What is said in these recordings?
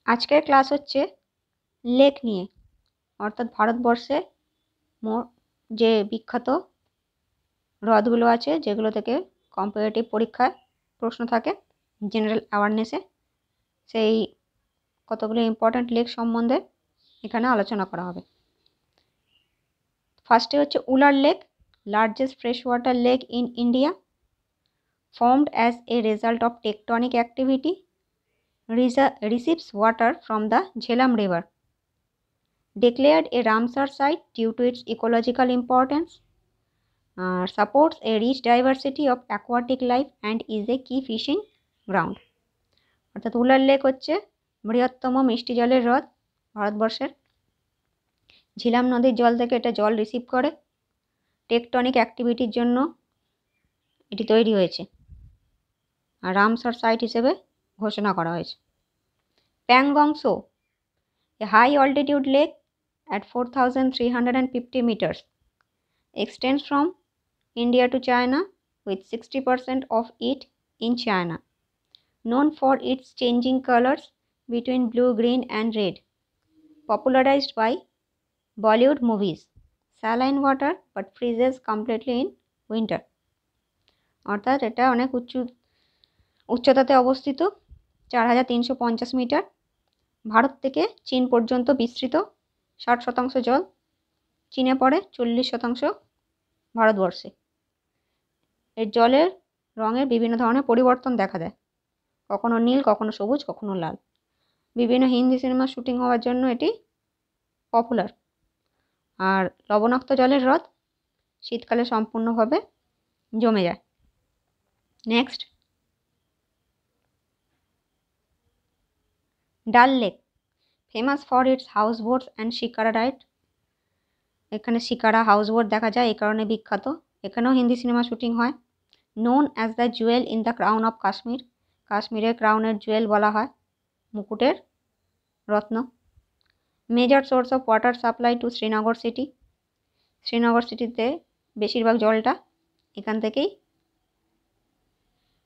আজকের ক্লাস হচ্ছে লেক নিয়ে, অর্থাৎ ভারতবর্ষে যে বিখ্যাত হ্রদগুলো আছে যেগুলো থেকে কম্পারেটিভ পরীক্ষায় প্রশ্ন থাকে জেনারেল অ্যাওয়ারনেসে, সেই কতগুলো ইম্পর্ট্যান্ট লেক সম্বন্ধে এখানে আলোচনা করা হবে। ফার্স্টে হচ্ছে Wular lake, largest fresh water lake in India, formed as a result of tectonic activity, receives water from the Jhelum River. Declared a Ramsar site due to its ecological importance, supports a rich diversity of aquatic life and is a key fishing ground. অর্থাৎ Wular lake হচ্ছে বৃহত্তম মিষ্টি জলের হ্রদ ভারতবর্ষের। ঝিলাম নদীর জল থেকে এটা জল রিসিভ করে, টেকটনিক অ্যাক্টিভিটির জন্য এটি তৈরি হয়েছে আর রামসার সাইট হিসেবে ঘোষণা করা হয়েছে। Pangong so, a high altitude lake at 4,350 meters, extends from India to China with 60% of it in China, known for its changing colors between blue, green and red, popularized by Bollywood movies. Saline water but freezes completely in winter. অর্থাৎ এটা অনেক উচ্চতাতে অবস্থিত, 4,350 metre, Bharat থেকে চীন পর্যন্ত বিস্তৃত। 60% জল চীনে পড়ে, 40% ভারতবর্ষে। এর জলের রঙের বিভিন্ন ধরনের পরিবর্তন দেখা দেয়, কখনো নীল, কখনো সবুজ, কখনো লাল। বিভিন্ন হিন্দি সিনেমার শুটিং হওয়ার জন্য এটি পপুলার। আর লবণাক্ত জলের হ্রদ, শীতকালে সম্পূর্ণভাবে জমে যায়। Next, Dal lake, famous for its house boats and shikara ride. এখানে শিকারা হাউসবোট দেখা যায়, এই কারণে বিখ্যাত। এখানেও হিন্দি সিনেমা শুটিং হয়। Known as the jewel in the crown of Kashmir, কাশ্মীরের ক্রাউনের জুয়েল বলা হয়, মুকুটের রত্ন। Major source of water supply to Srinagar city, Srinagar সিটিতে বেশিরভাগ জলটা এখান থেকেই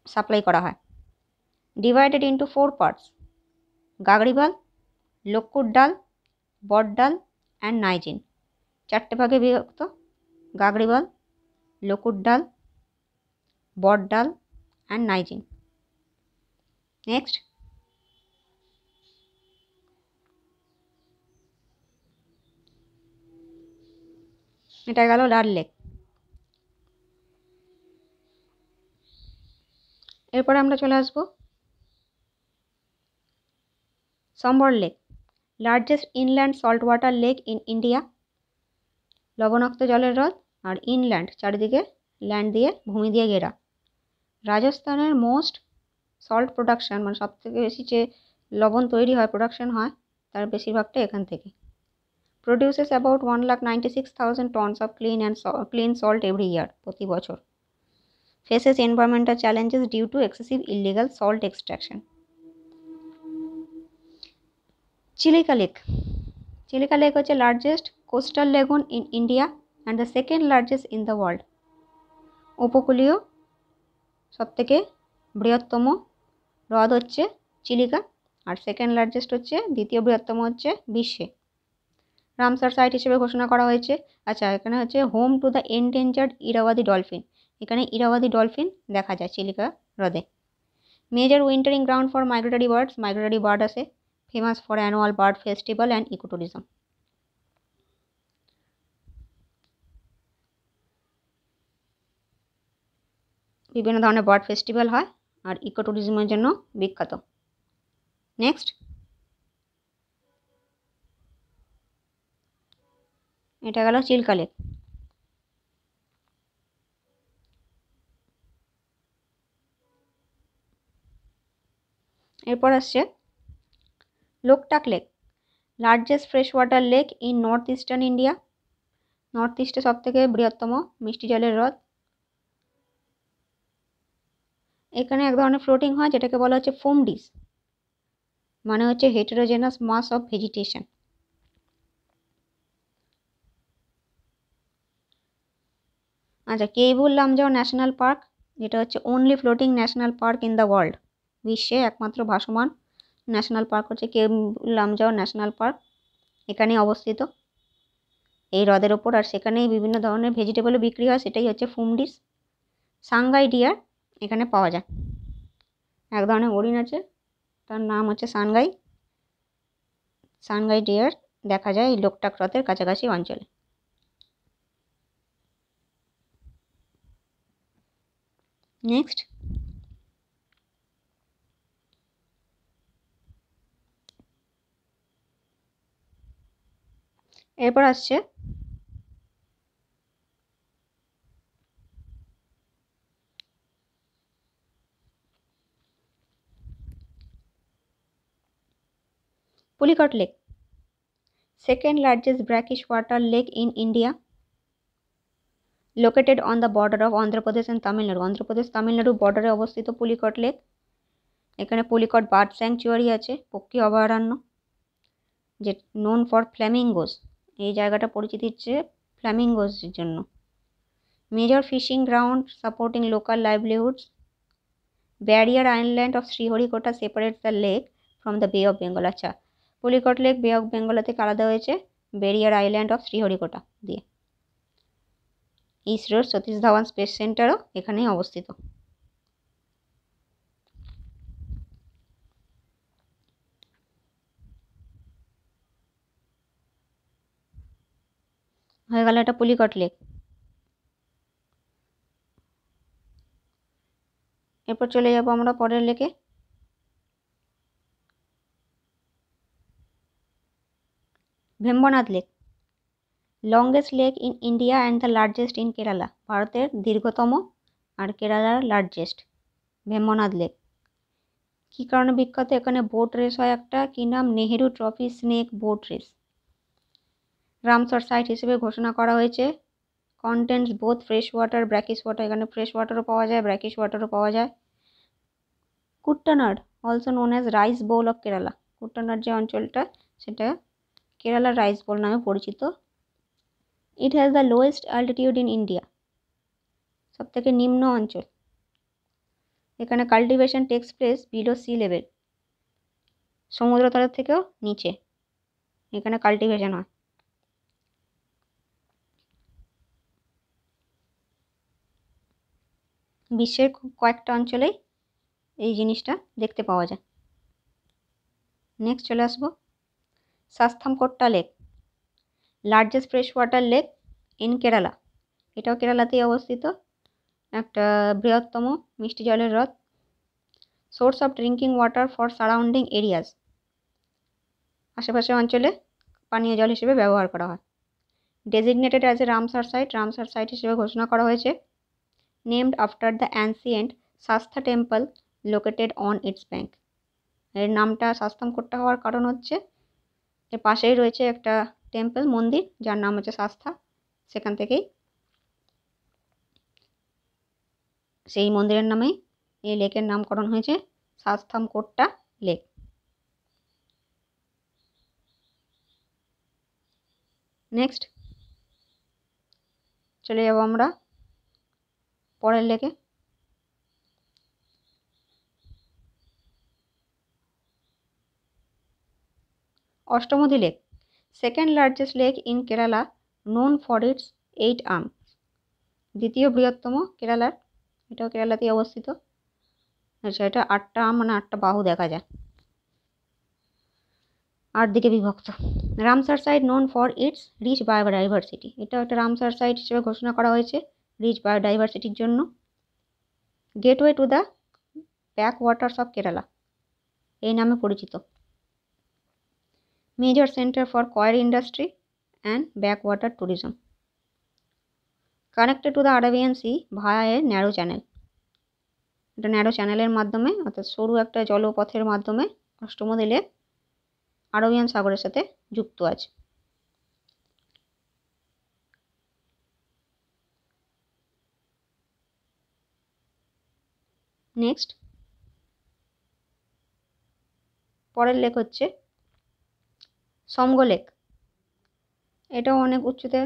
সাপ্লাই করা হয়। Divided into 4 parts, Gagribal, Lokutdal, Boddal and Nigeen. 4টে ভাগে বিভক্ত, গাগড়িবাল, লকুরডাল, বটডাল অ্যান্ড নাইজিন। নেক্সট, এটা গেল ডাল লেক। এরপরে আমরা চলে আসবো Sambhar lake, largest inland salt water lake in India. লবণাক্ত জলের হ্রদ আর ইনল্যান্ড, চারিদিকে ল্যান্ড দিয়ে, ভূমি দিয়ে ঘেরা। রাজস্থানের মোস্ট সল্ট প্রোডাকশান, মানে সবথেকে বেশি যে লবণ তৈরি হয়, প্রোডাকশান হয়, তার বেশিরভাগটা এখান থেকে। Produces about 1,96,000 tons of clean salt every year, প্রতি বছর। Faces environmental challenges due to excessive illegal salt extraction. Chilika lake, Chilika lake হচ্ছে largest coastal lagoon in India and the second largest in the world. উপকূলীয় সবথেকে বৃহত্তম হ্রদ হচ্ছে চিলিকা, আর second largest হচ্ছে, দ্বিতীয় বৃহত্তম হচ্ছে বিশ্বে। রামসার সাইট হিসেবে ঘোষণা করা হয়েছে। আচ্ছা, এখানে হচ্ছে home to the endangered Irrawaddy dolphin, এখানে ইরাওয়াদি ডলফিন দেখা যায় চিলিকা হ্রদে। Major wintering ground for migratory birds, migratory bird আছে, famous for annual bird festival and ecotourism. বিভিন্ন ধরনের বার্ড ফেস্টিভ্যাল হয় আর ইকোট্যুরিজমের জন্য বিখ্যাত। নেক্সট, এটা গেল চিল্কা লেক। এরপর আসছে Loktak lake, largest fresh water lake in north eastern India. North ইস্টে সবথেকে বৃহত্তম মিষ্টি জলের হ্রদ। এখানে এক ধরনের ফ্লোটিং হয় যেটাকে বলা হচ্ছে ফোম ডিস, মানে হচ্ছে হেটেরোজেনাস মাস অফ ভেজিটেশন। আচ্ছা, কেইবুল লামজাও ন্যাশনাল পার্ক, যেটা হচ্ছে only floating national park in the world, বিশ্বে একমাত্র ভাসমান ন্যাশনাল পার্ক হচ্ছে কেম্বুল লামজাও ন্যাশনাল পার্ক, এখানেই অবস্থিত এই হ্রদের ওপর। আর সেখানেই বিভিন্ন ধরনের ভেজিটেবলও বিক্রি হয়, সেটাই হচ্ছে ফুমডিস। সাংগাই ডিয়ার এখানে পাওয়া যায়, এক ধরনের হরিণ আছে, তার নাম হচ্ছে সানগাই। সানগাই ডিয়ার দেখা যায় এই লোকটাক হ্রদের কাছাকাছি অঞ্চলে। নেক্সট, এরপর আসছে Pulicat lake, second largest brackish water lake in India, located on the border of Andhra Pradesh and Tamil Nadu. Andhra Pradesh Tamil Nadu বর্ডারে অবস্থিত পুলিকট লেক। এখানে পুলিকট বার্ড স্যাংচুয়ারি আছে, পক্ষী অভয়ারণ্য, যে নোন ফর ফ্ল্যামিঙ্গোস। এই জায়গাটা পরিচিতি হচ্ছে ফ্ল্যামিঙ্গোসের জন্য। Major fishing ground supporting local livelihoods. Barrier island of Sriharikota separates the lake from the Bay of Bengal. আচ্ছা, Pulicat lake Bay of Bengal থেকে আলাদা হয়েছে ব্যারিয়ার আইল্যান্ড অফ শ্রীহরিকোটা দিয়ে। ইসরোর সতীশ ধাওয়ান স্পেস সেন্টারও এখানেই অবস্থিত। হয়ে গেল এটা পুলিকট লেক। এরপর চলে যাব আমরা পরের লেকে। Vembanad lake, longest lake in India and the largest in Kerala. ভারতের দীর্ঘতম আর কেরালার লার্জেস্ট ভেম্বনাথ লেক। কী কারণে বিখ্যাত? এখানে বোট রেস হয় একটা, কী নাম, Nehru trophy snake boat race. Ramsar site হিসেবে ঘোষণা করা হয়েছে। Contents both fresh water brackish water, এখানে ফ্রেশ ওয়াটারও পাওয়া যায়, ব্র্যাকিশ ওয়াটারও পাওয়া যায়। Kuttanad also known as rice bowl of Kerala. Kuttanad যে অঞ্চলটা সেটা কেরালার রাইস বোল নামে পরিচিত। It has the lowest altitude in India, সবথেকে নিম্ন অঞ্চল। এখানে cultivation takes place below sea level, সমুদ্রতলের থেকেও নিচে এখানে কাল্টিভেশন হয়। বিশ্বের কয়েকটা অঞ্চলেই এই জিনিসটা দেখতে পাওয়া যায়। নেক্সট চলে আসবো Sasthamkotta lake, largest fresh water lake in Kerala. এটাও কেরালাতেই অবস্থিত, একটা বৃহত্তম মিষ্টি জলের হ্রদ। Source of drinking water for surrounding areas, আশেপাশের অঞ্চলে পানীয় জল হিসেবে ব্যবহার করা হয়। Designated as a Ramsar site, Ramsar site হিসেবে ঘোষণা করা হয়েছে। Named after the ancient Sastha temple located on its bank. এর নামটা শাস্তামকোট্টা হওয়ার কারণ হচ্ছে এর পাশেই রয়েছে একটা টেম্পল, মন্দির, যার নাম হচ্ছে শাস্তা। সেখান থেকেই সেই মন্দিরের নামেই এই লেকের নামকরণ হয়েছে শাস্তামকোট্টা লেক। নেক্সট চলে যাব আমরা পরের লেকে। Ashtamudi lake, second largest lake in Kerala, known for its 8 arms. দ্বিতীয় বৃহত্তম কেরালার, এটাও কেরালাতেই অবস্থিত। আচ্ছা, এটা 8টা আর্ম মানে 8টা বাহু দেখা যায়, 8 দিকে বিভক্ত। Ramsar site known for its rich biodiversity, এটাও একটা রামসার সাইট হিসেবে ঘোষণা করা হয়েছে রিচ বায়োডাইভার্সিটির জন্য। Gateway to the backwaters of Kerala এই নামে পরিচিত। Major center for coir industry and backwater tourism. Connected to the Arabian sea via a narrow channel, এটা ন্যারো চ্যানেলের মাধ্যমে অর্থাৎ সরু একটা জলপথের মাধ্যমে অষ্টমদী লেক আরবিয়ান সাগরের সাথে যুক্ত আছে। নেক্সট পরের লেক হচ্ছে সমগো লেক, এটাও অনেক উচ্চতে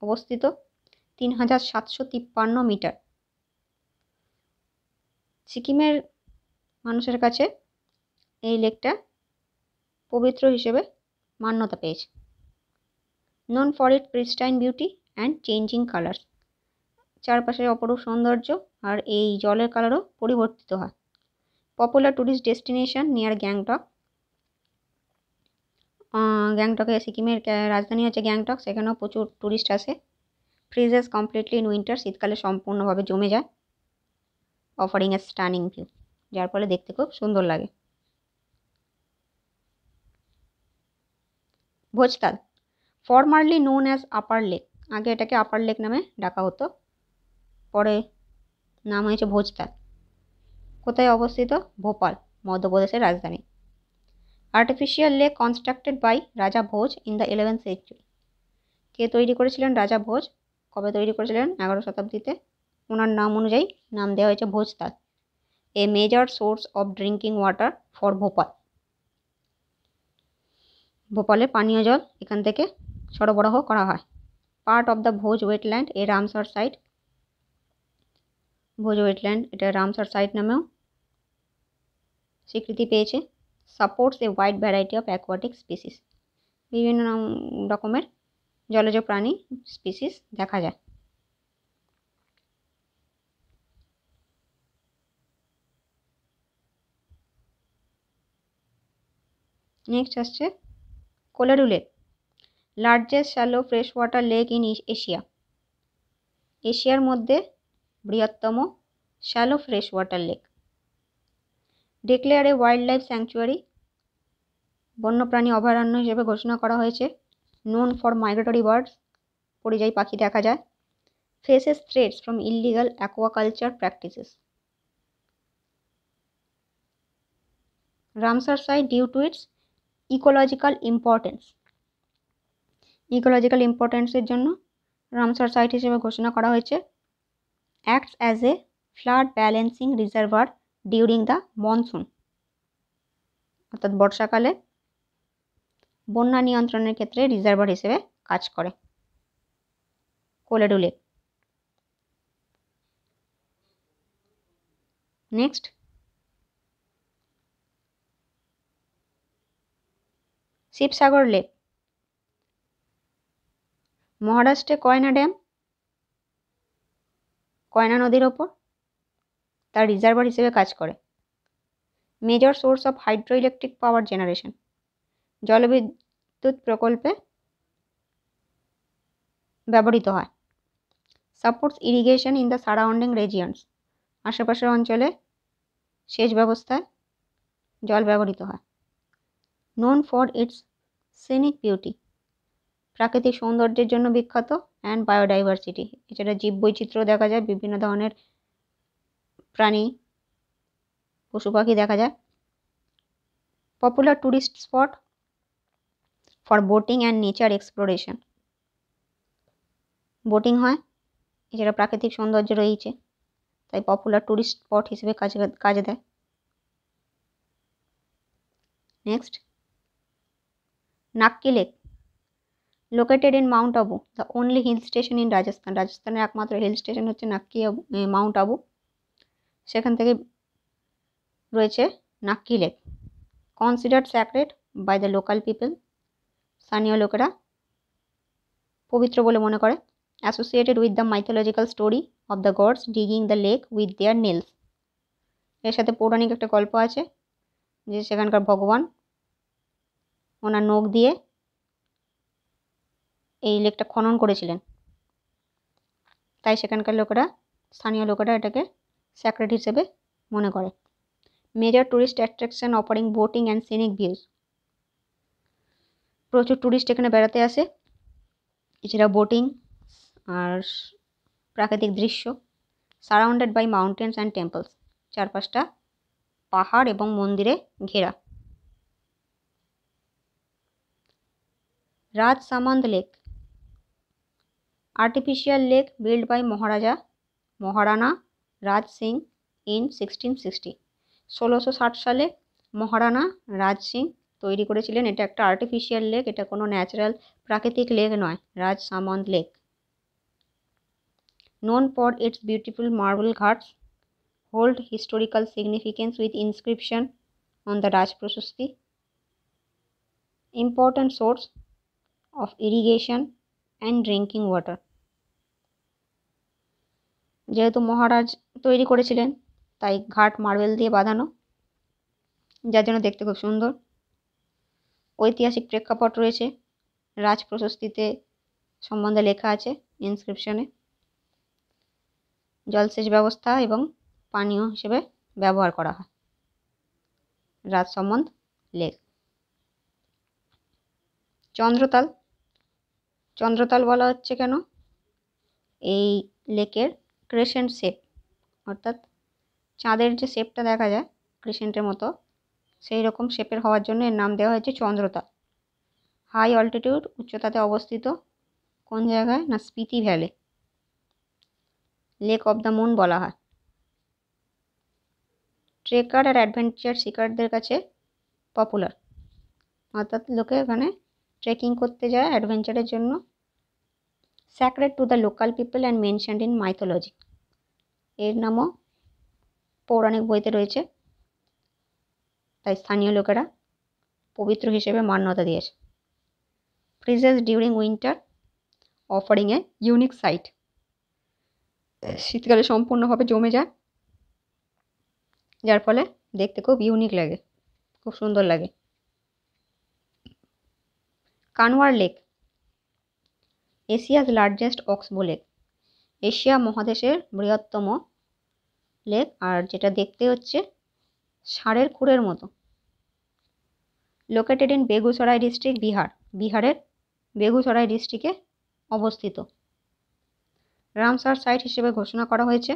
অবস্থিত, 3753 মিটার। সিকিমের মানুষের কাছে এই লেকটা পবিত্র হিসেবে মান্যতা পেয়েছে। known for its pristine beauty and changing colors, চারপাশের অপরূপ সৌন্দর্য আর এই জলের কালারও পরিবর্তিত হয়। Popular tourist destination near Gangtok, গ্যাংটকে সিকিমের রাজধানী হচ্ছে গ্যাংটক, সেখানেও প্রচুর ট্যুরিস্ট আসে। ফ্রিজেস কমপ্লিটলি ইন উইন্টার, শীতকালে সম্পূর্ণভাবে জমে যায়। অফারিং এ স্টানিং ভিউ, যার ফলে দেখতে খুব সুন্দর লাগে। ভোজতাল, ফরমারলি নোন অ্যাজ আপার লেক, আগে এটাকে আপার লেক নামে ডাকা হতো, পরে নাম হয়েছে ভোজতাল। কোথায় অবস্থিত? ভোপাল, মধ্যপ্রদেশের রাজধানী। আর্টিফিশিয়াল লেক কনস্ট্রাক্টেড বাই রাজা ভোজ ইন দ্য 11th সেঞ্চুরি, কে তৈরি করেছিলেন? রাজা ভোজ। কবে তৈরি করেছিলেন? 11 শতাব্দীতে। ওনার নাম অনুযায়ী নাম দেওয়া হয়েছে Bhojtal. A major source of drinking water for Bhopal, ভোপালে পানীয় জল এখান থেকে সরবরাহ করা হয়। Part of the Bhoj wetland, a Ramsar site, Bhoj wetland এটা রামসার সাইট নামেও স্বীকৃতি পেয়েছে। Supports a wide variety of aquatic species, বিভিন্ন রকমের জলজ প্রাণী স্পিসিস দেখা যায়। নেক্সট আসছে Kolleru lake, largest shallow fresh water lake in Asia, এশিয়ার মধ্যে বৃহত্তম shallow fresh water lake. Declare a wild life sanctuary, বন্যপ্রাণী অভয়ারণ্য হিসেবে ঘোষণা করা হয়েছে। নোন ফর মাইগ্রেটরি বার্ডস, পরিযায়ী পাখি দেখা যায়। Faces threats from illegal aquaculture practices. Ramsar site due to its ecological importance, ecological ইম্পর্টেন্সের জন্য রামসার সাইট হিসেবে ঘোষণা করা হয়েছে। Acts as a flood balancing reservoir during the monsoon, অর্থাৎ বর্ষাকালে বন্যা নিয়ন্ত্রণের ক্ষেত্রে রিজার্ভার হিসেবে কাজ করে Kolleru lake. Next Shivsagar lake, মহারাষ্ট্রে কয়না ড্যাম, কয়না নদীর ওপর তার রিজার্ভার হিসেবে কাজ করে। Major source of hydro electric power generation, জলবিদ্যুৎ প্রকল্পে ব্যবহৃত হয়। Supports irrigation in the surrounding regions, আশেপাশের অঞ্চলে সেচ ব্যবস্থায় জল ব্যবহৃত হয়। Known for it's scenic beauty, প্রাকৃতিক সৌন্দর্যের জন্য বিখ্যাত। অ্যান্ড বায়োডাইভার্সিটি, এছাড়া জীববৈচিত্র্য দেখা যায়, বিভিন্ন ধরনের প্রাণী পশু পাখি দেখা যায়। Popular tourist spot for boating and nature exploration, boating হয়, এছাড়া প্রাকৃতিক সৌন্দর্য রয়েছে, তাই পপুলার ট্যুরিস্ট স্পট হিসেবে কাজে দেয়। Next Nakki lake, located in mount Abu, the only hill station in Rajasthan, রাজস্থানের একমাত্র হিল স্টেশন হচ্ছে নাক্কি আবু, মাউন্ট আবু, সেখান থেকে রয়েছে Nakki lake. Considered sacred by the local people, স্থানীয় লোকেরা পবিত্র বলে মনে করে। Associated with the mythological story of the gods digging the lake with their nails, এর সাথে পৌরাণিক একটা গল্প আছে যে সেখানকার ভগবান ওনার নখ দিয়ে এই লেকটা খনন করেছিলেন, তাই সেখানকার লোকেরা, স্থানীয় লোকেরা এটাকে স্যাক্রেড হিসেবে মনে করে। Major tourist attraction offering boating and scenic views, প্রচুর ট্যুরিস্ট এখানে বেড়াতে আসে, এছাড়া বোটিং আর প্রাকৃতিক দৃশ্য। Surrounded by mountains and temples, চারপাশটা পাহাড় এবং মন্দিরে ঘেরা। Rajsamand lake, artificial lake build by Maharana Raj Singh in 1660, 1660 সালে মহারানা রাজ সিং তৈরি করেছিলেন। এটা একটা আর্টিফিশিয়াল লেক, এটা কোনো ন্যাচারাল প্রাকৃতিক লেক নয়, রাজসামন্দ lake. known for its beautiful marble ghats, hold historical significance with inscription on the Rajprasasti, important source of irrigation and drinking water. যেহেতু মহারাজ তৈরি করেছিলেন তাই ঘাট মার্বেল দিয়ে বাঁধানো, যার জন্য দেখতে খুব সুন্দর। ঐতিহাসিক প্রেক্ষাপট রয়েছে, রাজপ্রশস্তিতে সম্বন্ধে লেখা আছে ইনস্ক্রিপশনে। জলসেচ ব্যবস্থা এবং পানীয় হিসেবে ব্যবহার করা হয়। রাজসম্বন্ধ লেক। চন্দ্রতাল, চন্দ্রতাল বলা হচ্ছে কেন? এই লেকের ক্রেসেন্ট শেপ, অর্থাৎ চাঁদের যে শেপটা দেখা যায় ক্রেসেন্টের মতো, সেই রকম শেপের হওয়ার জন্য এর নাম দেওয়া হয়েছে চন্দ্রতাল। হাই অল্টিটিউড, উচ্চতাতে অবস্থিত। কোন জায়গায়? না Spiti valley. Lake of the moon বলা হয়। ট্রেকার আর অ্যাডভেঞ্চার সিকারদের কাছে পপুলার, অর্থাৎ লোকে এখানে ট্রেকিং করতে যায় অ্যাডভেঞ্চারের জন্য। Sacred to the local people and mentioned in mythology, এর নামও পৌরাণিক বইতে রয়েছে, তাই স্থানীয় লোকেরা পবিত্র হিসেবে মান্যতা দিয়েছে। Freezes during winter, offering a unique sight, শীতকালে সম্পূর্ণভাবে জমে যায়, যার ফলে দেখতে খুব ইউনিক লাগে, খুব সুন্দর লাগে। Kanwar lake, Asia's largest oxbow lake, Asia মহাদেশের বৃহত্তম লেক, আর যেটা দেখতে হচ্ছে ষাঁড়ের খুরের মতো। Located in Begusarai district, Bihar, বিহারের বেগুসরাই ডিস্ট্রিক্টে অবস্থিত। রামসার সাইট হিসেবে ঘোষণা করা হয়েছে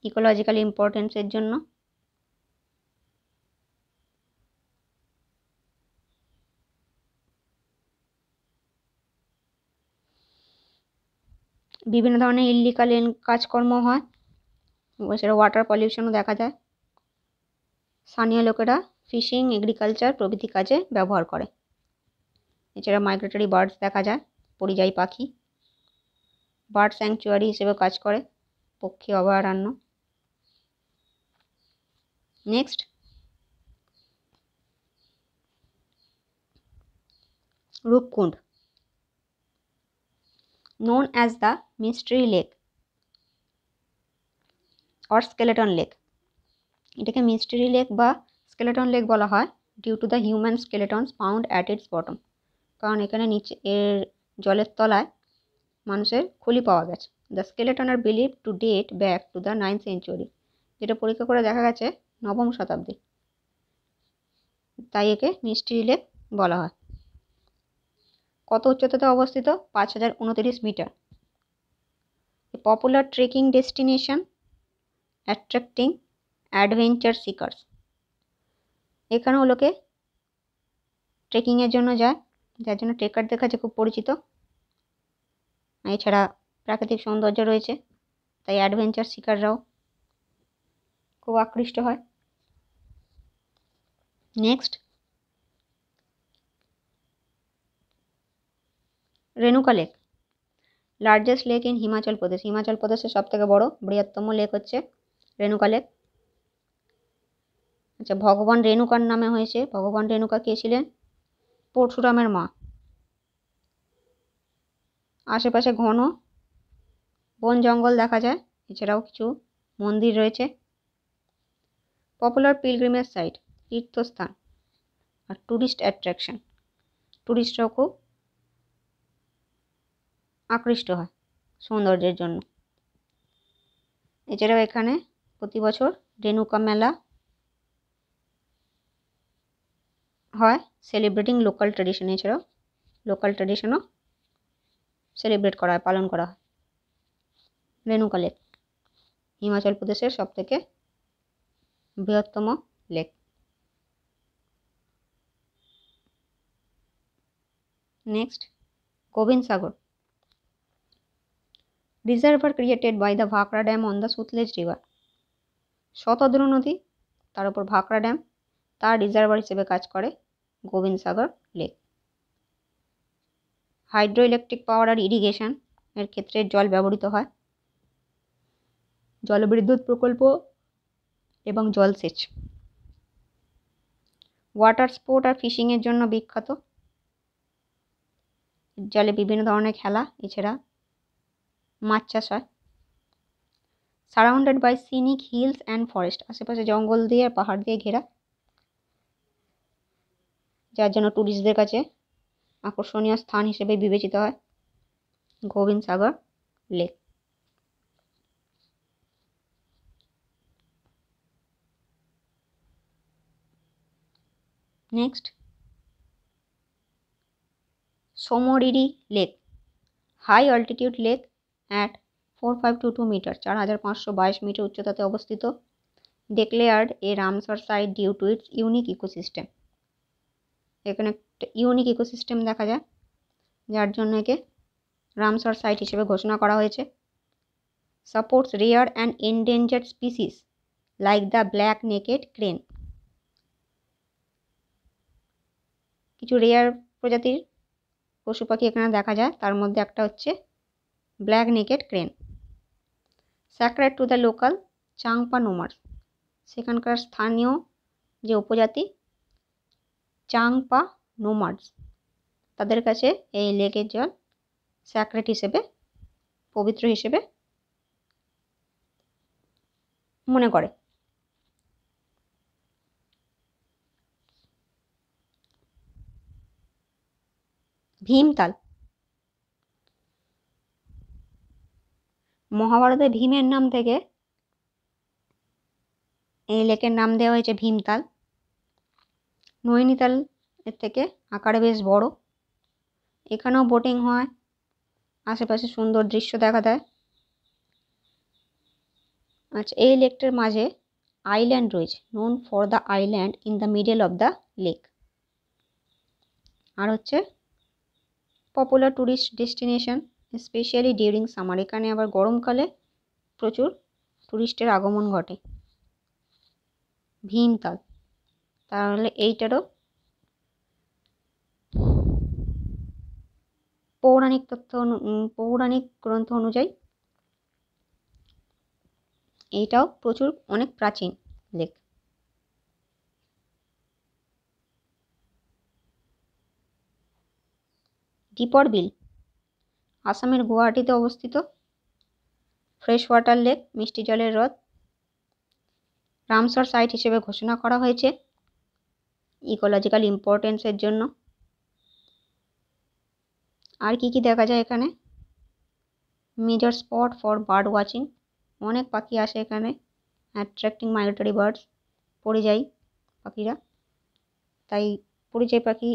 ইকোলজিক্যাল ইম্পর্টেন্সের জন্য। বিভিন্ন ধরনের ইল্লিগাল কাজকর্ম হয়, সেটা ওয়াটার পলিউশনও দেখা যায়। স্থানীয় লোকেরা ফিশিং, এগ্রিকালচার প্রভৃতি কাজে ব্যবহার করে। এছাড়া মাইগ্রেটরি বার্ডস দেখা যায়, পরিযায়ী পাখি। বার্ড স্যাংচুয়ারি হিসেবে কাজ করে, পক্ষী অভয়ারণ্য। Next, Roopkund, known as the mystery lake or skeleton lake, এটাকে মিস্ট্রি লেক বা স্কেলেটন লেক বলা হয় due to the human skeletons found at its bottom, কারণ এখানে নিচে এর জলের তলায় মানুষের খুলি পাওয়া গেছে। The skeleton are believe to date back to the 9th century, যেটা পরীক্ষা করে দেখা গেছে 9ম শতাব্দী, তাই একে মিস্ট্রি লেক বলা হয়। কত উচ্চতাতে অবস্থিত? 5029 মিটার। Popular trekking destination attracting adventure seekers, এখানেও লোকে ট্রেকিংয়ের জন্য যায়, যার জন্য ট্রেকারদের কাছে খুব পরিচিত। এছাড়া প্রাকৃতিক সৌন্দর্য রয়েছে, তাই অ্যাডভেঞ্চার সিকাররাও খুব আকৃষ্ট হয়। Next, Renuka lake, largest lake in Himachal Pradesh, Himachal প্রদেশের সবথেকে বড় বৃহত্তম লেক হচ্ছে রেণুকা লেক। আচ্ছা, ভগবান রেণুকার নামে হয়েছে। ভগবান রেণুকা কে ছিলেন? পরশুরামের মা। আশেপাশে ঘন বন জঙ্গল দেখা যায়, এছাড়াও কিছু মন্দির রয়েছে। পপুলার পিলগ্রিমেজ সাইট, তীর্থস্থান আর ট্যুরিস্ট অ্যাট্রাকশন, ট্যুরিস্টরাও খুব আকৃষ্ট হয় সৌন্দর্যের জন্য। এছাড়াও এখানে প্রতি বছর রেণুকা মেলা হয়, সেলিব্রেটিং লোকাল ট্র্যাডিশন। এছাড়াও লোকাল ট্র্যাডিশনও সেলিব্রেট করা হয়, পালন করা হয়। রেণুকা লেক হিমাচল প্রদেশের সবথেকে বৃহত্তম লেক। Next, Gobind Sagar, reservoir created by the Bhakra dam on the Sutlej river, Shatadru নদী, তার উপর ভাকরা ড্যাম, তার রিজার্ভার হিসেবে কাজ করে Govinda Sagar lake. Hydro electric পাওয়ার আর ইরিগেশন এর ক্ষেত্রে জল ব্যবহৃত হয়, জলবিদ্যুৎ প্রকল্প এবং জলসেচ। ওয়াটার স্পোর্ট আর ফিশিংয়ের জন্য বিখ্যাত। জলে বিভিন্ন ধরনের খেলা, এছাড়া মাছ চাষ হয়। Surrounded by scenic hills and forest, আশেপাশে জঙ্গল দিয়ে আর পাহাড় দিয়ে ঘেরা, যার জন্য ট্যুরিস্টদের কাছে আকর্ষণীয় স্থান হিসেবে বিবেচিত হয় Gobind Sagar lake. Next, Tsomoriri lake, high altitude lake at 4522 metre, 4522 metre উচ্চতাতে অবস্থিত, declared a Ramsar site due to its unique ecosystem. এখানে একটা ইউনিক ইকোসিস্টেম দেখা যায়, যার জন্য একে রামসার সাইট হিসেবে ঘোষণা করা হয়েছে। Supports rare and endangered species like the black necked crane, কিছু রেয়ার প্রজাতির পশু পাখি এখানে দেখা যায়, তার মধ্যে একটা হচ্ছে black necked crane. Sacred to the local Changpa nomads, সেখানকার স্থানীয় যে উপজাতি চাংপা নোমার্স, তাদের কাছে এই লেকের জল স্যাক্রেড হিসেবে, পবিত্র হিসেবে মনে করে। ভীমতাল, মহাভারতে ভীমের নাম থেকে এই লেকের নাম দেওয়া হয়েছে ভীমতাল। নৈনিতাল এর থেকে আকারে বেশ বড়, এখানেও বোটিং হয়, আশেপাশে সুন্দর দৃশ্য দেখা দেয়। আচ্ছা, এই লেকটার মাঝে আইল্যান্ড রয়েছে, known for the island in the middle of the lake. আর হচ্ছে popular tourist destination specially during summer, এখানে আবার গরমকালে প্রচুর ট্যুরিস্টের আগমন ঘটে। ভীমতাল, তাহলে এইটারও পৌরাণিক গ্রন্থ অনুযায়ী এইটাও প্রচুর অনেক প্রাচীন লেক। দীপর বিল, আসামের গুয়াহাটিতে অবস্থিত ফ্রেশ ওয়াটার লেক, মিষ্টি জলের হ্রদ, রামসার সাইট হিসেবে ঘোষণা করা হয়েছে ইকোলজিক্যাল ইম্পর্টেন্সের জন্য। আর কি কি দেখা যায় এখানে? Major spot for bird watching, অনেক পাখি আসে এখানে, অ্যাট্রাক্টিং মাইগ্রেটরি বার্ডস, পরিযায়ী পাখিরা, তাই পরিযায়ী পাখি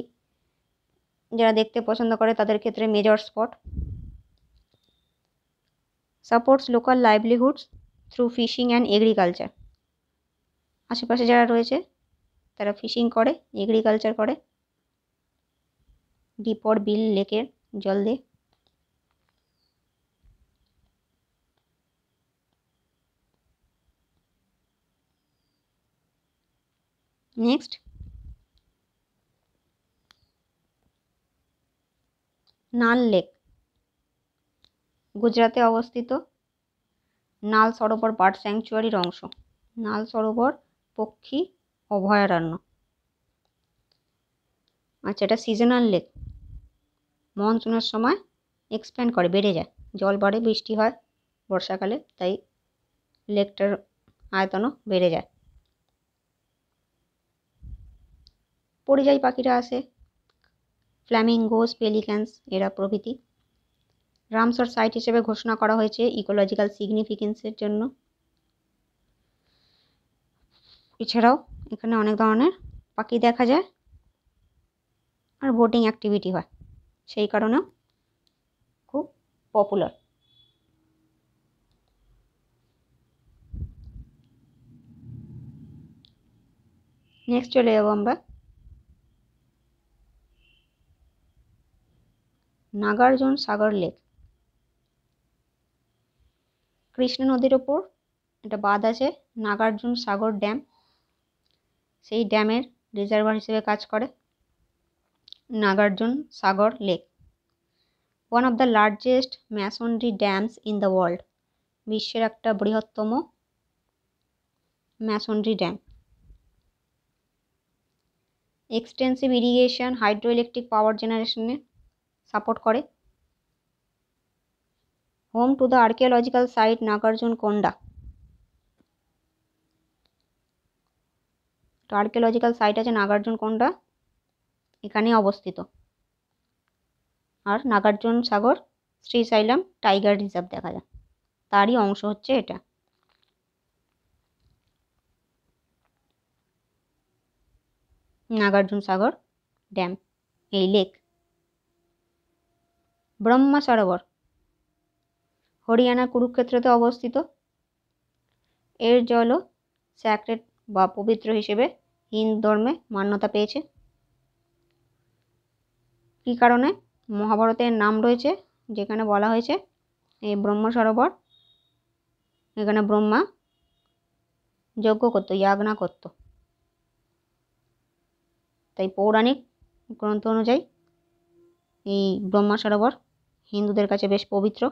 যারা দেখতে পছন্দ করে তাদের ক্ষেত্রে major spot. Supports local livelihoods through fishing and agriculture, আশেপাশে যারা রয়েছে তারা ফিশিং করে, এগ্রিকালচার করে দীপর বিল লেকের জল দিয়ে। নেক্সট, নাল লেক, গুজরাটে অবস্থিত নাল সরোবর বার্ড স্যাংচুয়ারির অংশ, নাল সরোবর পক্ষী অভয়ারণ্য। আচ্ছা, এটা সিজনাল লেক, মনসুনের সময় এক্সপ্যান্ড করে, বেড়ে যায়, জল বাড়ে, বৃষ্টি হয় বর্ষাকালে, তাই লেকটার আয়তনও বেড়ে যায়। পরিযায়ী পাখিরা আসে, ফ্ল্যামিঙ্গোস, পেলিক্যান্স এরা প্রভৃতি। রামসার সাইট হিসেবে ঘোষণা করা হয়েছে ইকোলজিক্যাল সিগনিফিকেন্সের জন্য। এছাড়াও এখানে অনেক ধরনের পাখি দেখা যায় আর বোটিং অ্যাক্টিভিটি হয়, সেই কারণেও খুব পপুলার। নেক্সট চলে যাবো আমরা নাগার্জুন সাগর লেক। কৃষ্ণা নদীর ওপর একটা বাঁধ আছে, নাগার্জুন সাগর ড্যাম, সেই ড্যামের রিজার্ভার হিসেবে কাজ করে Nagarjuna Sagar lake. One of the largest masonry dams in the world, বিশ্বের একটা বৃহত্তম masonry dam. Extensive irrigation hydro electric power জেনারেশনে সাপোর্ট করে। Home to the archaeological site Nagarjunakonda, তো আর্কিওলজিক্যাল সাইট আছে নাগার্জুনকোন্ডা, এখানে অবস্থিত। আর নাগার্জুন সাগর শ্রীশৈলম টাইগার রিজার্ভ দেখা যায়, তারই অংশ হচ্ছে এটা। নাগার্জুন সাগর ড্যাম, এই লেক। ব্রহ্মা সরোবর হরিয়ানা কুরুক্ষেত্রতে অবস্থিত। এর জলও স্যাক্রেড বা পবিত্র হিসেবে হিন্দু ধর্মে মান্যতা পেয়েছে। কী কারণে? মহাভারতের নাম রয়েছে যেখানে বলা হয়েছে এই ব্রহ্ম সরোবর, এখানে ব্রহ্মা যজ্ঞ করত, ইয়াগনা করত, তাই পৌরাণিক গ্রন্থ অনুযায়ী এই ব্রহ্মা সরোবর হিন্দুদের কাছে বেশ পবিত্র।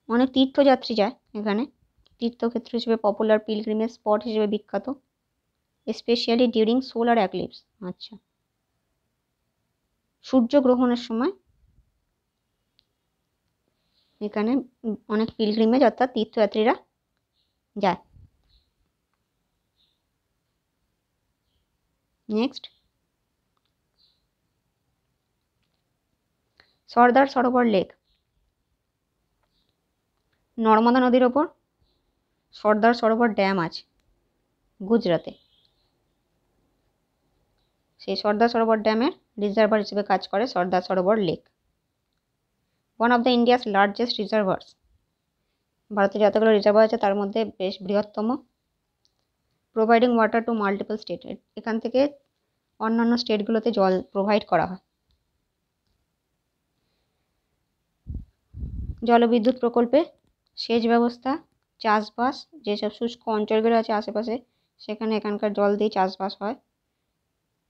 অনেক তীর্থযাত্রী যায় এখানে, তীর্থক্ষেত্র হিসেবে পপুলার পিলগ্রিমেজ স্পট হিসেবে বিখ্যাত, স্পেশালি ডিউরিং সোলার অ্যাক্লিপস। আচ্ছা, সূর্যগ্রহণের সময় এখানে অনেক পিলগ্রিমেজ অর্থাৎ তীর্থযাত্রীরা যায়। নেক্সট, সর্দার সরোবর লেক, নর্মদা নদীর ওপর সর্দার সরোবর ড্যাম আছে গুজরাতে। সেই সর্দার সরোবর ড্যামের রিজার্ভার হিসেবে কাজ করে Sardar Sarovar lake. One of the India's largest reservoirs, ভারতের যতগুলো রিজার্ভার আছে তার মধ্যে বেশ বৃহত্তম। Providing water to multiple state, এখান থেকে অন্যান্য স্টেটগুলোতে জল প্রোভাইড করা হয়। জলবিদ্যুৎ প্রকল্পে সেচ ব্যবস্থা, চাষবাস, যেসব শুষ্ক অঞ্চলগুলো আছে আশেপাশে সেখানে এখানকার জল দিয়ে চাষবাস হয়,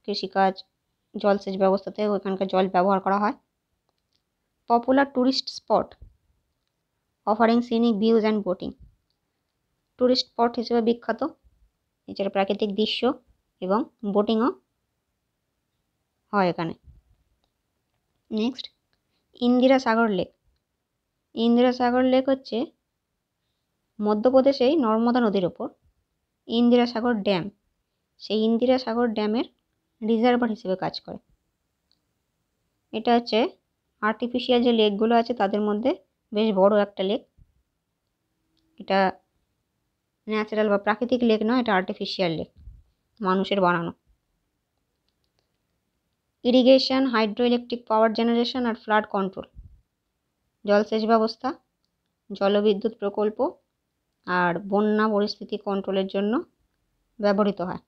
কৃষিকাজ, জলসেচ ব্যবস্থাতেও এখানকার জল ব্যবহার করা হয়। Popular tourist spot offering scenic views and boating, tourist spot হিসেবে বিখ্যাত। এছাড়া প্রাকৃতিক দৃশ্য এবং বোটিংও হয় এখানে। নেক্সট, ইন্দিরা সাগর লেক। ইন্দিরা সাগর লেক হচ্ছে মধ্যপ্রদেশেই নর্মদা নদীর ওপর ইন্দিরা সাগর ড্যাম, সেই ইন্দিরা সাগর ড্যামের রিজার্ভার হিসেবে কাজ করে। এটা হচ্ছে আর্টিফিশিয়াল যে লেকগুলো আছে তাদের মধ্যে বেশ বড় একটা লেক। এটা ন্যাচারাল বা প্রাকৃতিক লেক নয়, এটা আর্টিফিশিয়াল লেক, মানুষের বানানো। Irrigation, hydro electric power generation আর ফ্লাড কন্ট্রোল, জলসেচ ব্যবস্থা, জলবিদ্যুৎ প্রকল্প আর বন্যা পরিস্থিতি কন্ট্রোলের জন্য ব্যবহৃত হয়।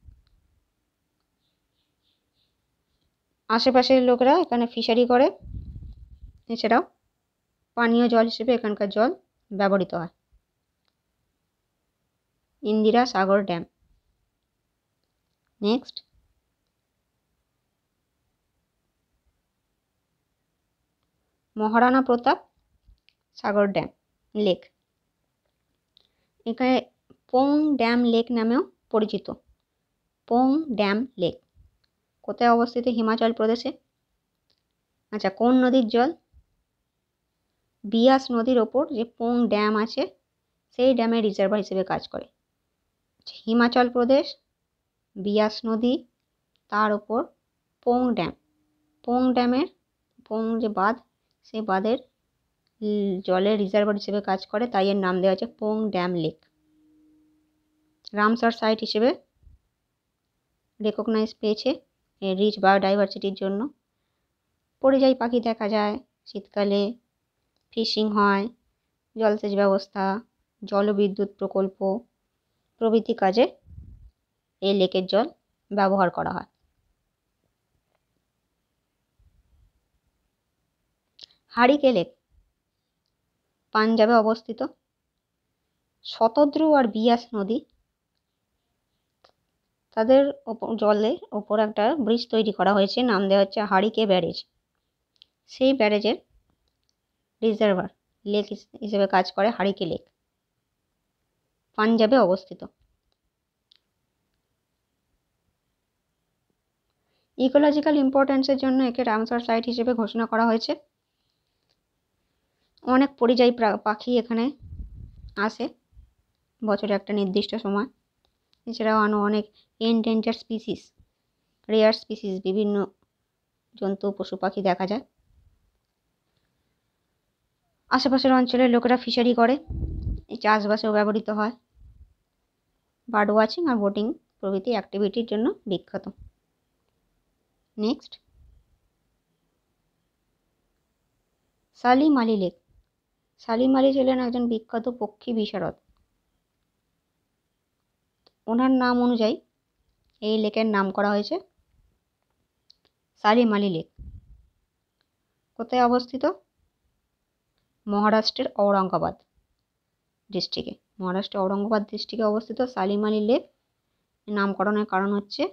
আশেপাশের লোকেরা এখানে ফিশারি করে, এছাড়াও পানীয় জল হিসেবে এখানকার জল ব্যবহৃত হয়। ইন্দিরা সাগর ড্যাম। নেক্সট, মহারানা প্রতাপ সাগর ড্যাম লেক, এখানে পোং ড্যাম লেক নামেও পরিচিত। পোং ড্যাম লেক কোথায় অবস্থিত? হিমাচল প্রদেশে। আচ্ছা, কোন নদীর জল? বিয়াস নদীর ওপর যে পোং ড্যাম আছে সেই ড্যামের রিজার্ভার হিসেবে কাজ করে। হিমাচল প্রদেশ, বিয়াস নদী, তার ওপর পোং ড্যাম, পোং ড্যামের পোং যে বাঁধ সেই বাঁধের জলের রিজার্ভার হিসেবে কাজ করে, তাই এর নাম দেওয়া হচ্ছে Pong dam lake. Ramsar site হিসেবে রেকগনাইজ পেয়েছে এর রিচ বায়োডাইভার্সিটির জন্য। পরিযায়ী পাখি দেখা যায় শীতকালে, ফিশিং হয়, জলসেচ ব্যবস্থা, জলবিদ্যুৎ প্রকল্প প্রভৃতি কাজে এই লেকের জল ব্যবহার করা হয়। হারিকে লেক পাঞ্জাবে অবস্থিত। শতদ্রু আর বিয়াস নদী তাদের জলের ওপর একটা ব্রিজ তৈরি করা হয়েছে, নাম দেওয়া হচ্ছে হারিকে ব্যারেজ। সেই ব্যারেজের রিজার্ভার লেক হিসেবে কাজ করে হারিকে লেক, পাঞ্জাবে অবস্থিত। ইকোলজিক্যাল ইম্পর্টেন্সের জন্য একে রামসার সাইট হিসেবে ঘোষণা করা হয়েছে। অনেক পরিযায়ী পাখি এখানে আসে বছরে একটা নির্দিষ্ট সময়। এছাড়াও অনেক এনডেঞ্জার স্পিসিস, রেয়ার স্পিসিস, বিভিন্ন জন্তু পশু পাখি দেখা যায়। আশেপাশের অঞ্চলের লোকেরা ফিশারি করে, এই চাষবাসেও ব্যবহৃত হয়। বার্ড ওয়াচিং আর বোটিং প্রভৃতি অ্যাক্টিভিটির জন্য বিখ্যাত। Next, Salim Ali lake. সালিম আলী ছিলেন একজন বিখ্যাত পক্ষী বিশারদ। ওনার নাম অনুযায়ী এই লেকের নাম করা হয়েছে সালিম আলী লেক। কোথায় অবস্থিত? মহারাষ্ট্রের ঔরঙ্গাবাদ ডিস্ট্রিক্টে। মহারাষ্ট্রের ঔরঙ্গাবাদ ডিস্ট্রিক্টে অবস্থিত সালিম আলী লেক নামকরণের কারণ হচ্ছে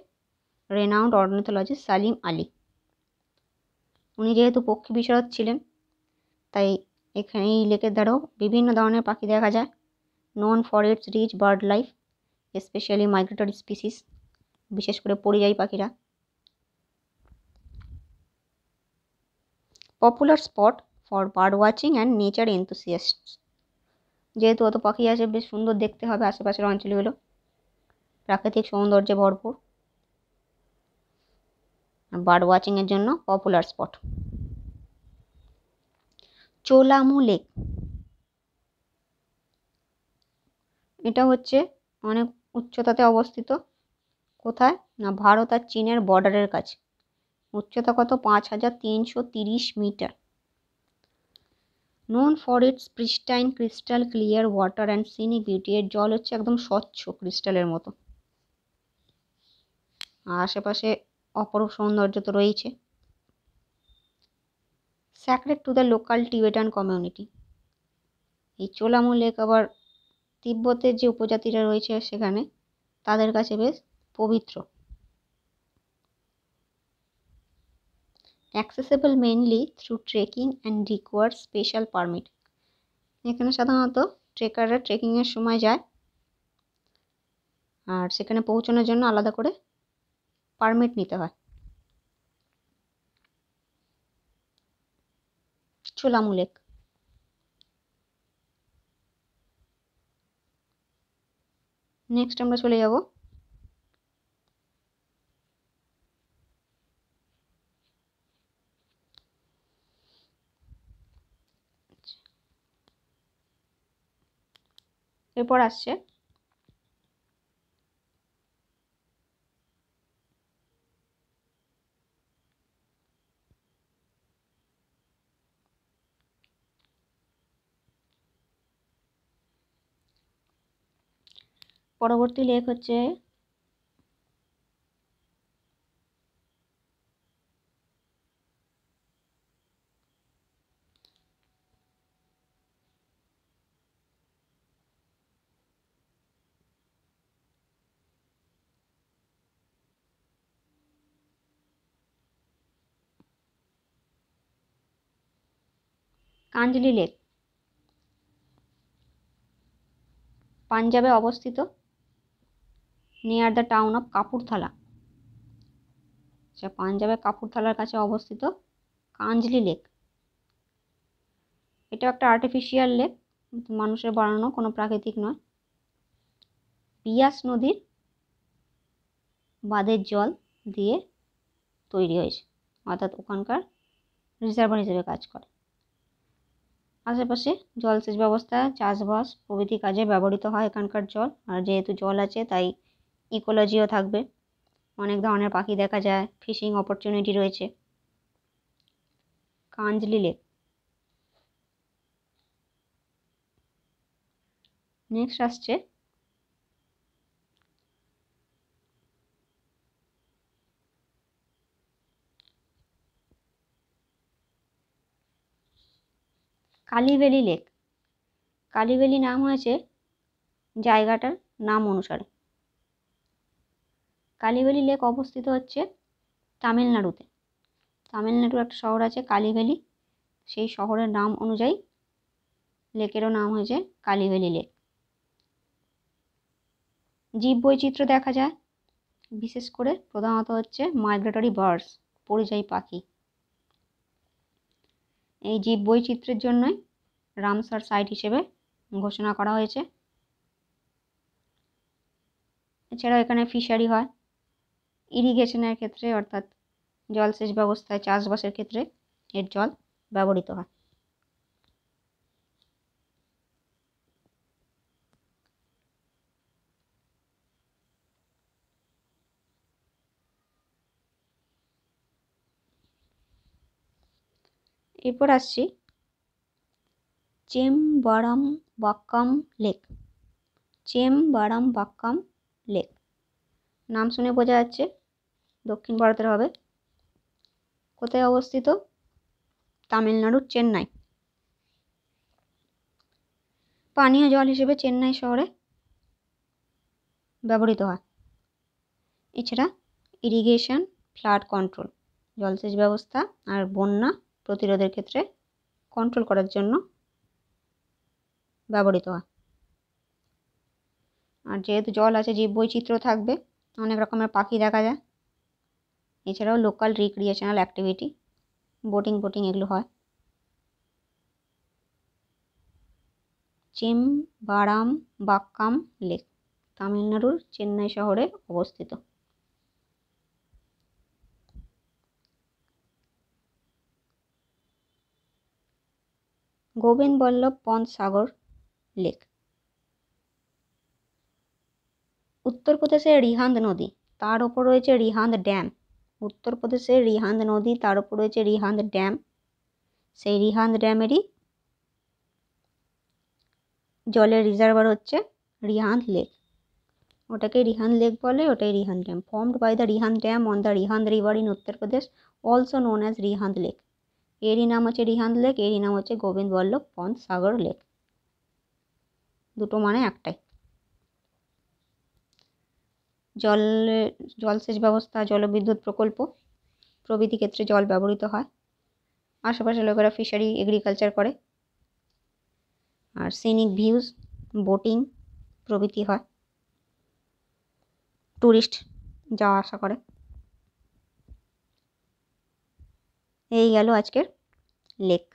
রেনাউন্ড অর্নিথোলজিস্ট সালিম আলী। উনি যেহেতু পক্ষী বিশারদ ছিলেন, তাই এখানে এই লেকের ধারেও বিভিন্ন ধরনের পাখি দেখা যায়। Known for its rich bird life, specially migratory species, বিশেষ করে পরিযায়ী পাখিরা। Popular spot for bird watching and nature enthusiasts. যেহেতু অত পাখি আছে, বেশ সুন্দর দেখতে হবে আশেপাশের অঞ্চলগুলো, প্রাকৃতিক সৌন্দর্যে ভরপুর। বার্ড ওয়াচিংয়ের জন্য পপুলার স্পট। চোলামু লেক, এটা হচ্ছে অনেক উচ্চতাতে অবস্থিত। কোথায় না ভারত আর চীনের বর্ডারের কাছে। উচ্চতা কত? 5330 মিটার। Known for its pristine crystal clear water and scenic beauty. এর জল হচ্ছে একদম স্বচ্ছ ক্রিস্টালের মতো। আশেপাশে অপরূপ সৌন্দর্য তো রয়েছে। Sacred to the local Tibetan community. এই চোলামু লেক আবার তিব্বতের যে উপজাতিরা রয়েছে সেখানে, তাদের কাছে বেশ পবিত্র। Accessible mainly through trekking and required special permit. এখানে সাধারণত ট্রেকাররা ট্রেকিংয়ের সময় যায়, আর সেখানে পৌঁছানোর জন্য আলাদা করে পারমিট নিতে হয়। চোলামু লেক। নেক্সট আমরা চলে যাব এরপর আসছে পরবর্তী লেক হচ্ছে কাঞ্জলি লেক। পাঞ্জাবে অবস্থিত, near the town of Kapurthala. পাঞ্জাবের কাপুরথালার কাছে অবস্থিত কাঞ্জলি লেক। এটা একটা আর্টিফিশিয়াল লেক, মানুষের বানানো, কোনো প্রাকৃতিক নয়। বিয়াস নদীর বাঁধের জল দিয়ে তৈরি হয়েছে, অর্থাৎ ওখানকার রিজার্ভার হিসেবে কাজ করে। আশেপাশে জলসেচ ব্যবস্থা, চাষবাস প্রভৃতি কাজে ব্যবহৃত হয় এখানকার জল। আর যেহেতু জল আছে, তাই ইকোলজিও থাকবে, অনেক ধরনের পাখি দেখা যায়, ফিশিং অপরচুনিটি রয়েছে। কাঞ্জলি লেক। নেক্সট আসছে কালীভ্যালি লেক। কালীভ্যালি নাম হয়েছে জায়গাটার নাম অনুসারে। কালীভ্যালি লেক অবস্থিত হচ্ছে তামিলনাড়ুতে। তামিলনাড়ুর একটা শহর আছে কালীভ্যালি, সেই শহরের নাম অনুযায়ী লেকেরও নাম হয়েছে কালীভ্যালি লেক। জীববৈচিত্র্য দেখা যায়, বিশেষ করে প্রধানত হচ্ছে মাইগ্রেটরি বার্ডস, পরিযায়ী পাখি। এই জীববৈচিত্র্যের জন্যই রামসার সাইট হিসেবে ঘোষণা করা হয়েছে। এছাড়াও এখানে ফিশারি হয়, ইরিগেশনের ক্ষেত্রে অর্থাৎ জলসেচ ব্যবস্থায় চাষবাসের ক্ষেত্রে এর জল ব্যবহৃত হয়। এরপর আসছি চেমবারামবাক্কাম লেক। চেমবারামবাক্কাম লেক নাম শুনে বোঝা যাচ্ছে দক্ষিণ ভারতের হবে। কোথায় অবস্থিত? তামিলনাড়ুর চেন্নাই। পানীয় জল হিসেবে চেন্নাই শহরে ব্যবহৃত হয়। এছাড়া ইরিগেশন, ফ্লাড কন্ট্রোল, জলসেচ ব্যবস্থা আর বন্যা প্রতিরোধের ক্ষেত্রে কন্ট্রোল করার জন্য ব্যবহৃত হয়। আর যেহেতু জল আছে, জীববৈচিত্র্য থাকবে, অনেক রকমের পাখি দেখা যায়। এছাড়াও লোকাল রিক্রিয়েশনাল অ্যাক্টিভিটি, বোটিং এগুলো হয়। চেমবারামবাক্কাম লেক তামিলনাড়ুর চেন্নাই শহরে অবস্থিত। গোবিন্দ বল্লভ পন্ত সাগর লেক উত্তরপ্রদেশের রিহান্দ নদী, তার ওপর রয়েছে রিহান্দ ড্যাম। উত্তরপ্রদেশের রিহান্দ নদী, তার ওপর রয়েছে রিহান্দ ড্যাম। সেই রিহান্দ ড্যামেরই জলের রিজার্ভার হচ্ছে রিহান্দ লেক। ওটাকে রিহান্দ লেক বলে, ওটাই Rihand dam. Formed by the Rihand dam on the Rihand river in Uttar Pradesh, also known as Rihand lake. এরই নাম হচ্ছে রিহান্দ লেক, এরই নাম হচ্ছে গোবিন্দ বল্লভ পন্ত সাগর লেক। দুটো মানে একটাই। জলসেচ ব্যবস্থা, জলবিদ্যুৎ প্রকল্প প্রভৃতি ক্ষেত্রে জল ব্যবহৃত হয়। আশেপাশে লোকেরা ফিশারি, এগ্রিকালচার করে। আর সিনিক ভিউজ, বোটিং প্রভৃতি হয়, ট্যুরিস্ট যাওয়া আসা করে। এই গেল আজকের লেক।